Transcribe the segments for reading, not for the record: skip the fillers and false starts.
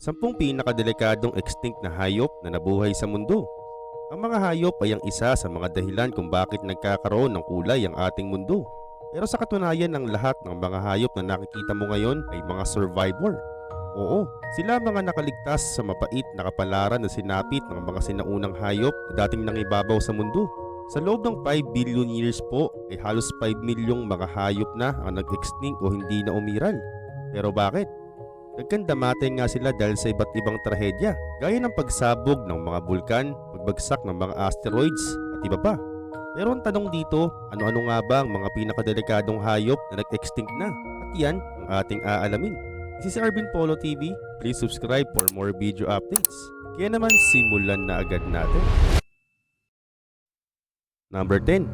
Sampung pinakadelikadong extinct na hayop na nabuhay sa mundo. Ang mga hayop ay ang isa sa mga dahilan kung bakit nagkakaroon ng kulay ang ating mundo. Pero sa katunayan ng lahat ng mga hayop na nakikita mo ngayon ay mga survivor. Oo, sila mga nakaligtas sa mapait na kapalaran na sinapit ng mga sinaunang hayop na dating nangibabaw sa mundo. Sa loob ng 5 billion years po ay halos 5 milyong mga hayop na ang nag-extinct o hindi na umiral. Pero bakit? Nagkandamate nga sila dahil sa iba't ibang trahedya, gaya ng pagsabog ng mga bulkan, pagbagsak ng mga asteroids at iba pa. Pero ang tanong dito, ano-ano nga ba ang mga pinakadelikadong hayop na nag-extinct na? At yan ang ating aalamin. This is Arvin Polo TV. Please subscribe for more video updates. Kaya naman simulan na agad natin. Number 10.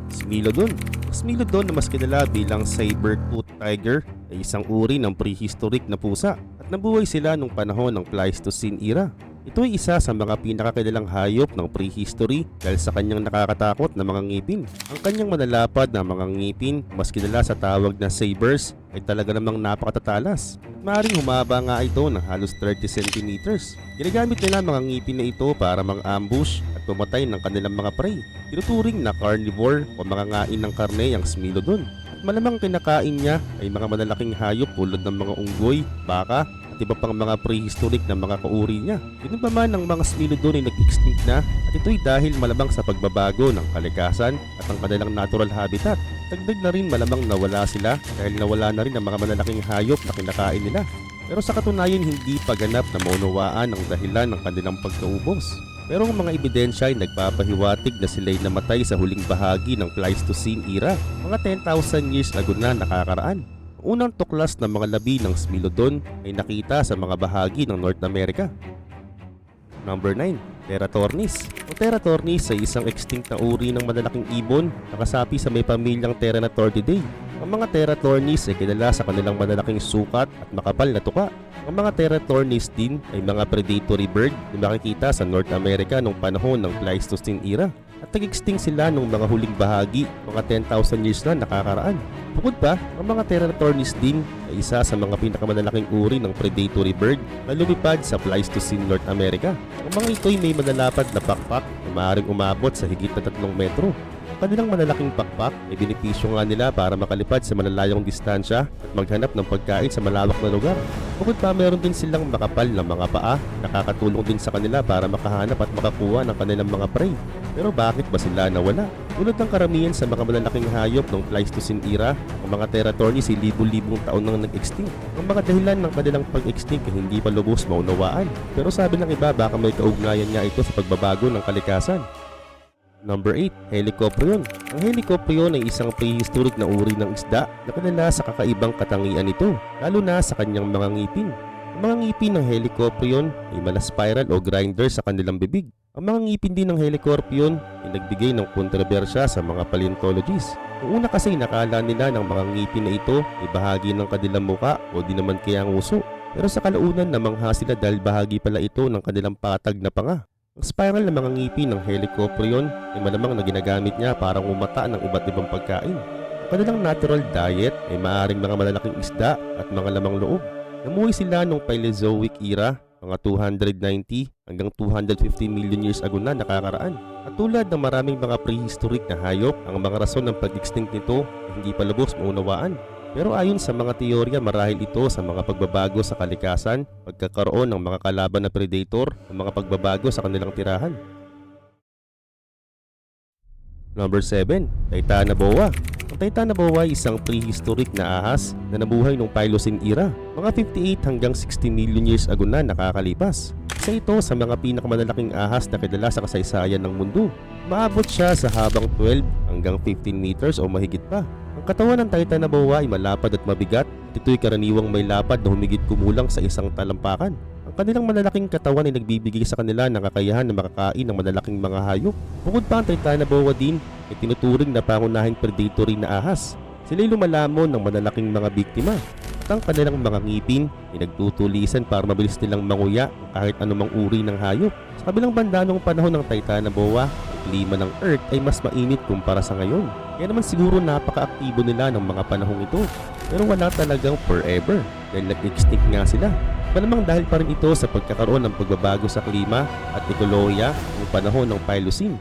Smilodon. Smilodon na mas kilala bilang saber-toothed tiger ay isang uri ng prehistoric na pusa at nabuhay sila nung panahon ng Pleistocene era. Ito ay isa sa mga pinakakilalang hayop ng prehistory dahil sa kanyang nakakatakot na mga ngipin. Ang kanyang malalapad na mga ngipin, mas kilala sa tawag na sabers, ay talaga namang napakatatalas. Maaaring humaba nga ito ng halos 30 centimeters. Ginagamit nila mga ngipin na ito para mang-ambush at pumatay ng kanilang mga prey. Tinuturing na carnivore o mga ngain ng karne ang Smilodon. At malamang kinakain niya ay mga malalaking hayop tulad ng mga unggoy, baka, at iba pang mga prehistoric na mga kauri niya. Ganun pa man ang mga Smilodon ay nag-extinct na at ito'y dahil malamang sa pagbabago ng kalikasan at ang kanilang natural habitat. Dagdag na rin malamang nawala sila dahil nawala na rin ang mga malalaking hayop na kinakain nila. Pero sa katunayan hindi pa ganap na maunawaan ang dahilan ng kanilang pagkaubos. Pero ang mga ebidensya ay nagpapahiwatig na sila'y namatay sa huling bahagi ng Pleistocene era, mga 10,000 years ago na nakakaraan. Ang unang tuklas ng mga labi ng Smilodon ay nakita sa mga bahagi ng North America. Number 9. Teratornis. Ang Teratornis ay isang extinct na uri ng malalaking ibon na kasapi sa may pamilyang Tyranotornidae. Ang mga Teratornis ay kilala sa kanilang malalaking sukat at makapal na tuka. Ang mga Teratornis din ay mga predatory bird na makikita sa North America noong panahon ng Pleistocene era. At nag-extinct sila noong mga huling bahagi, mga 10,000 years na nakakaraan. Bukod pa, ang mga Teratornis din ay isa sa mga pinakamalalaking uri ng predatory bird na lumipad sa Pleistocene North America. Ang mga ito'y may malalapad na pakpak na maaaring umabot sa higit na 3 metro. Ang kanilang malalaking pakpak ay benepisyo nga nila para makalipad sa malalayong distansya at maghanap ng pagkain sa malawak na lugar. Bukod pa, meron din silang makapal na mga paa, nakakatulong din sa kanila para makahanap at makakuha ng kanilang mga prey. Pero bakit ba sila nawala? Tulad ng karamihan sa mga malalaking hayop ng Pleistocene era, ang mga Teratornis ay libu-libong taon nang nag-extinct. Ang mga dahilan ng kanilang pag-extinct ay hindi pa lubos maunawaan. Pero sabi ng iba, baka may kaugnayan nga ito sa pagbabago ng kalikasan. Number 8. Helicoprion. Ang Helicoprion ay isang prehistoric na uri ng isda na kilala sa kakaibang katangian nito, lalo na sa kanyang mga ngipin. Ang mga ngipin ng Helicoprion ay mala spiral o grinder sa kanilang bibig. Ang mga ngipin din ng Helicoprion ay nagbigay ng kontrobersya sa mga paleontologists. Noong una kasi nakala nila ng mga ngipin na ito ay bahagi ng kanilang muka o di naman kaya ang uso. Pero sa kalaunan namangha sila dahil bahagi pala ito ng kanilang patag na panga. Ang spiral na mga ngipin ng Helicoprion ay malamang na ginagamit niya para umata ng iba't ibang pagkain. Ang kanilang natural diet ay maaaring mga malalaking isda at mga lamang loob. Namuhay sila noong Paleozoic era, mga 290 hanggang 250 million years ago na nakakaraan. At tulad ng maraming mga prehistoric na hayop, ang mga rason ng pag-extinct nito ay hindi pa lubos maunawaan. Pero ayon sa mga teorya, marahil ito sa mga pagbabago sa kalikasan, pagkakaroon ng mga kalaban na predator, at mga pagbabago sa kanilang tirahan. Number 7. Titanoboa. Ang Titanoboa ay isang prehistoric na ahas na nabuhay noong Pliocene era, mga 58 hanggang 60 million years ago na nakakalipas. Isa ito sa mga pinakamalalaking ahas na kilala sa kasaysayan ng mundo. Maabot siya sa habang 12 hanggang 15 meters o mahigit pa. Ang katawan ng Titanoboa ay malapad at mabigat at ito'y karaniwang may lapad na humigit kumulang sa isang talampakan. Ang kanilang malalaking katawan ay nagbibigay sa kanila ng kakayahan na makakain ng malalaking mga hayop. Bukod pa, ang Titanoboa din ay tinuturing na pangunahing predatory na ahas. Sila'y lumalamon ng malalaking mga biktima. At ang kanilang mga ngipin ay nagtutulisan para mabilis nilang manguya kahit anumang uri ng hayop. Sa kabilang banda noong panahon ng Titanoboa, ang klima ng Earth ay mas mainit kumpara sa ngayon. Kaya naman siguro napaka-aktibo nila ng mga panahong ito. Pero wala talagang forever dahil nag-extinct nga sila. Malamang dahil pa rin ito sa pagkakaroon ng pagbabago sa klima at ekolohiya ng panahon ng Pliocene.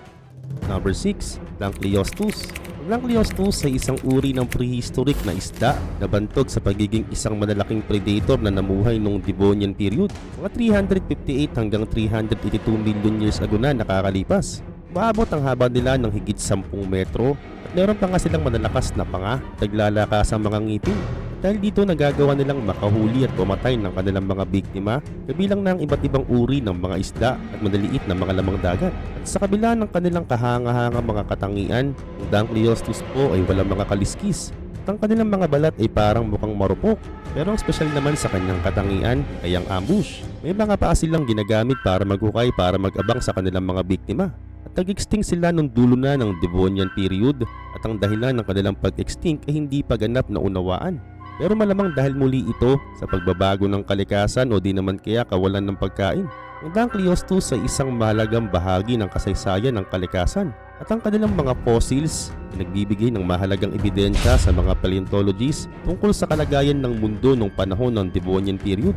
Number 6. Plankliostus. Ang Plankliostus ay isang uri ng prehistoric na isda na bantog sa pagiging isang malalaking predator na namuhay noong Devonian period. Mga 358 hanggang 382 million years ago na nakakalipas. Maabot ang haba nila ng higit 10 metro at meron pa nga silang malalakas na panga at naglalakas ang mga ngipin. Dahil dito nagagawa nilang makahuli at pumatay ng kanilang mga biktima, kabilang na ang iba't ibang uri ng mga isda at maliliit na mga lamang dagat. At sa kabila ng kanilang kahanga-hanga mga katangian, ang Plankliostus po ay walang mga kaliskis. At ang kanilang mga balat ay parang mukhang marupok. Pero ang special naman sa kanyang katangian ay ang ambush. May mga paa silang ginagamit para maghukay para mag-abang sa kanilang mga biktima. At nag-extinct sila nung dulo na ng Devonian period at ang dahilan ng kanilang pag-extinct ay hindi pa ganap na unawaan. Pero malamang dahil muli ito sa pagbabago ng kalikasan o di naman kaya kawalan ng pagkain. Ang Plankliostus ay isang mahalagang bahagi ng kasaysayan ng kalikasan at ang kanilang mga fossils ay nagbibigay ng mahalagang ebidensya sa mga paleontologists tungkol sa kalagayan ng mundo noong panahon ng Devonian period.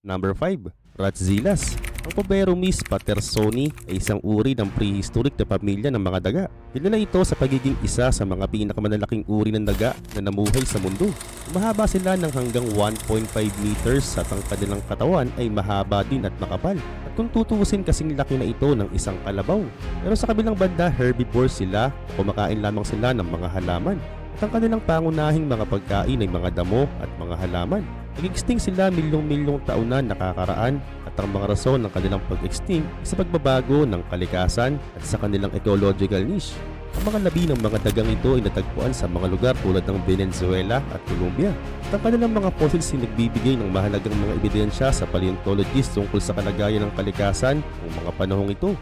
Number 5. Ratzillas. Ang Poberomys pattersoni ay isang uri ng prehistoric na pamilya ng mga daga. Kilala ito sa pagiging isa sa mga pinakamalalaking uri ng daga na namuhay sa mundo. Mahaba sila ng hanggang 1.5 meters at ang kanilang katawan ay mahaba din at makapal. At kung tutuusin kasing laki na ito ng isang kalabaw. Pero sa kabilang banda, herbivores sila, kumakain lamang sila ng mga halaman. At ang kanilang pangunahing mga pagkain ay mga damo at mga halaman. Nag-extinct sila milyong-milyong taon na nakakaraan at ang mga rason ng kanilang pag-extinct ay sa pagbabago ng kalikasan at sa kanilang ecological niche. Ang mga labi ng mga dagang ito ay natagpuan sa mga lugar tulad ng Venezuela at Colombia. At ang kanilang mga fossils ay nagbibigay ng mahalagang mga ebidensya sa paleontologists tungkol sa kalagayan ng kalikasan ng mga panahong ito.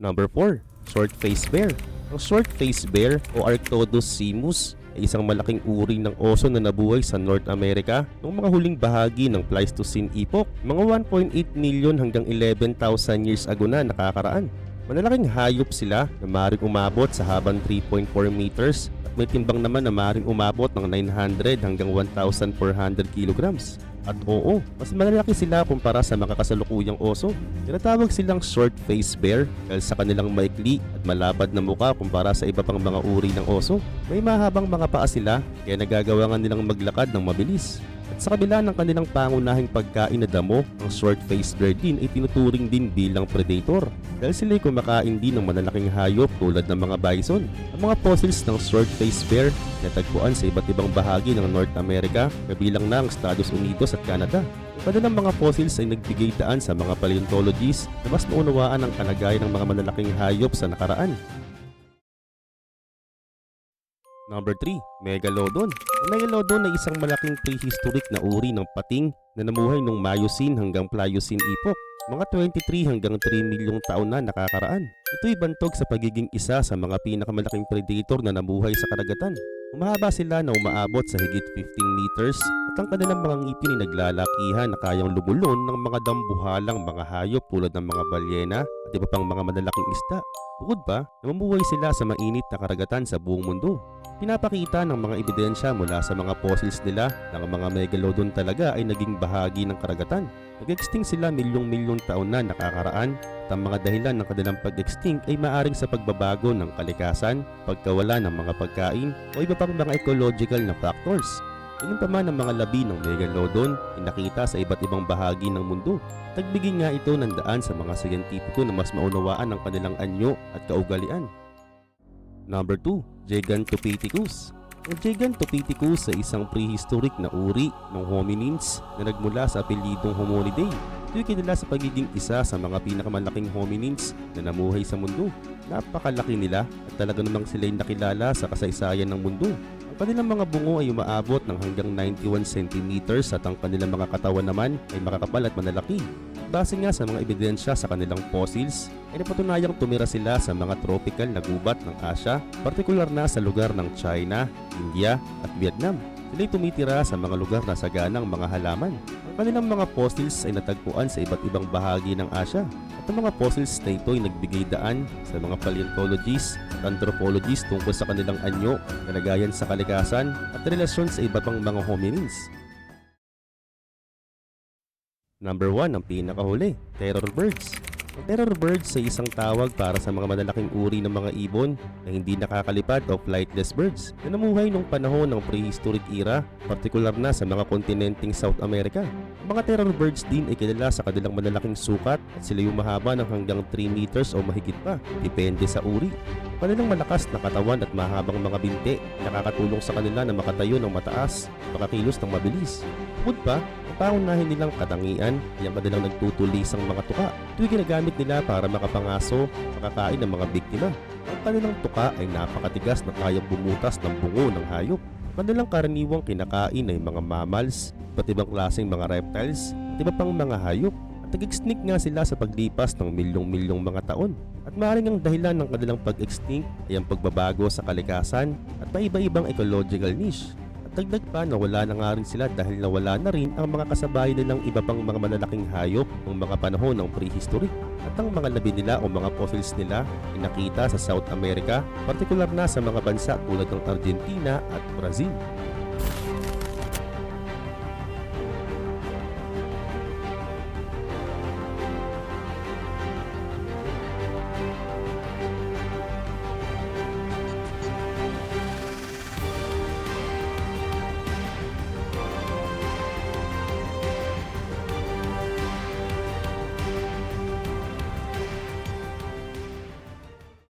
Number 4. Short-faced bear. Ang short-faced bear o Arctodus simus ay isang malaking uri ng oso na nabuhay sa North America noong mga huling bahagi ng Pleistocene epoch, mga 1.8 million hanggang 11,000 years ago na nakakaraan. Malalaking hayop sila na maaaring umabot sa habang 3.4 meters at may timbang naman na maaaring umabot ng 900 hanggang 1,400 kilograms. At oo, mas malalaki sila kumpara sa mga kasalukuyang oso. Tinatawag silang short-faced bear dahil sa kanilang maikli at malabad na muka kumpara sa iba pang mga uri ng oso. May mahabang mga paa sila kaya nagagawa nga nilang maglakad ng mabilis. At sa kabila ng kanilang pangunahing pagkain na damo, ang short-faced bear din ay tinuturing din bilang predator dahil sila ay kumakain din ng malalaking hayop tulad ng mga bison. Ang mga fossils ng short-faced bear natagpuan sa iba't ibang bahagi ng North America, kabilang na ang Estados Unidos at Canada. Ang kanilang mga fossils ay nagbigay daan sa mga paleontologists na mas maunawaan ang kalagayan ng mga malalaking hayop sa nakaraan. Number 3. Megalodon. Ang Megalodon ay isang malaking prehistoric na uri ng pating na namuhay noong Miocene hanggang Pliocene epoch, mga 23 hanggang 3 milyong taon na nakakaraan. Ito'y bantog sa pagiging isa sa mga pinakamalaking predator na namuhay sa karagatan. Umahaba sila na umaabot sa higit 15 meters at ang kanilang mga ngipin ay naglalakihan na kayang lumulon ng mga dambuhalang mga hayop tulad ng mga balyena at iba pang mga malalaking isda. Bukod pa, namumuhay sila sa mainit na karagatan sa buong mundo. Pinapakita ng mga ebidensya mula sa mga fossils nila na ang mga megalodon talaga ay naging bahagi ng karagatan. Nag-extinct sila milyong-milyong taon na nakakaraan at ang mga dahilan ng kanilang pag-extinct ay maaring sa pagbabago ng kalikasan, pagkawala ng mga pagkain o iba pang mga ecological na factors. Ganun pa man ang mga labi ng megalodon ay nakita sa iba't ibang bahagi ng mundo. Nagbigay nga ito ng daan sa mga siyentipiko na mas maunawaan ang kanilang anyo at kaugalian. Number 2. Gigantopithecus. Ang Gigantopithecus ay isang prehistoric na uri ng hominins na nagmula sa apelyidong Hominidae. Ito'y kilala sa pagiging isa sa mga pinakamalaking hominins na namuhay sa mundo. Napakalaki nila at talaga namang sila'y nakilala sa kasaysayan ng mundo. Ang kanilang mga bungo ay umaabot ng hanggang 91 centimeters at ang kanilang mga katawan naman ay makakapal at manalaki. Base nga sa mga ebidensya sa kanilang fossils, ay napatunayang tumira sila sa mga tropical na gubat ng Asya, partikular na sa lugar ng China, India at Vietnam. Sila'y tumitira sa mga lugar na saganang mga halaman. Ang kanilang mga fossils ay natagpuan sa iba't ibang bahagi ng Asya. At ang mga fossils na ito ay nagbigay daan sa mga paleontologists at anthropologists tungkol sa kanilang anyo, kalagayan sa kalikasan at relasyon sa iba pang mga hominins. Number 1 ang pinakahuli, terror birds. Ang terror birds ay isang tawag para sa mga malalaking uri ng mga ibon na hindi nakakalipad o flightless birds na namuhay nung panahon ng prehistoric era, partikular na sa mga kontinenteng South America. Ang mga terror birds din ay kilala sa kanilang malalaking sukat at sila yung mahaba ng hanggang 3 meters o mahigit pa, depende sa uri. Ang kanilang malakas na katawan at mahabang mga binti nakakatulong sa kanila na makatayo ng mataas, makakilos ng mabilis. Bukod pa, pangunahin nilang katangian ay ang kanilang nagtutulisang mga tuka. Ito'y ginagamit nila para makapangaso, makakain ng mga biktima. Ang kanilang tuka ay napakatigas na kayang bumutas ng bungo ng hayop. Kanilang karaniwang kinakain ay mga mammals, iba't ibang klaseng mga reptiles, at iba pang mga hayop. At nag-extinct nga sila sa paglipas ng milyong-milyong mga taon. At maaaring ang dahilan ng kanilang pag-extinct ay ang pagbabago sa kalikasan at iba-ibang ecological niche. Dagdag pa na wala na nga rin sila dahil nawala na rin ang mga kasabay nilang iba pang mga malalaking hayop ng mga panahon ng prehistory. At ang mga labi nila o mga fossils nila ay nakita sa South America, partikular na sa mga bansa tulad ng Argentina at Brazil.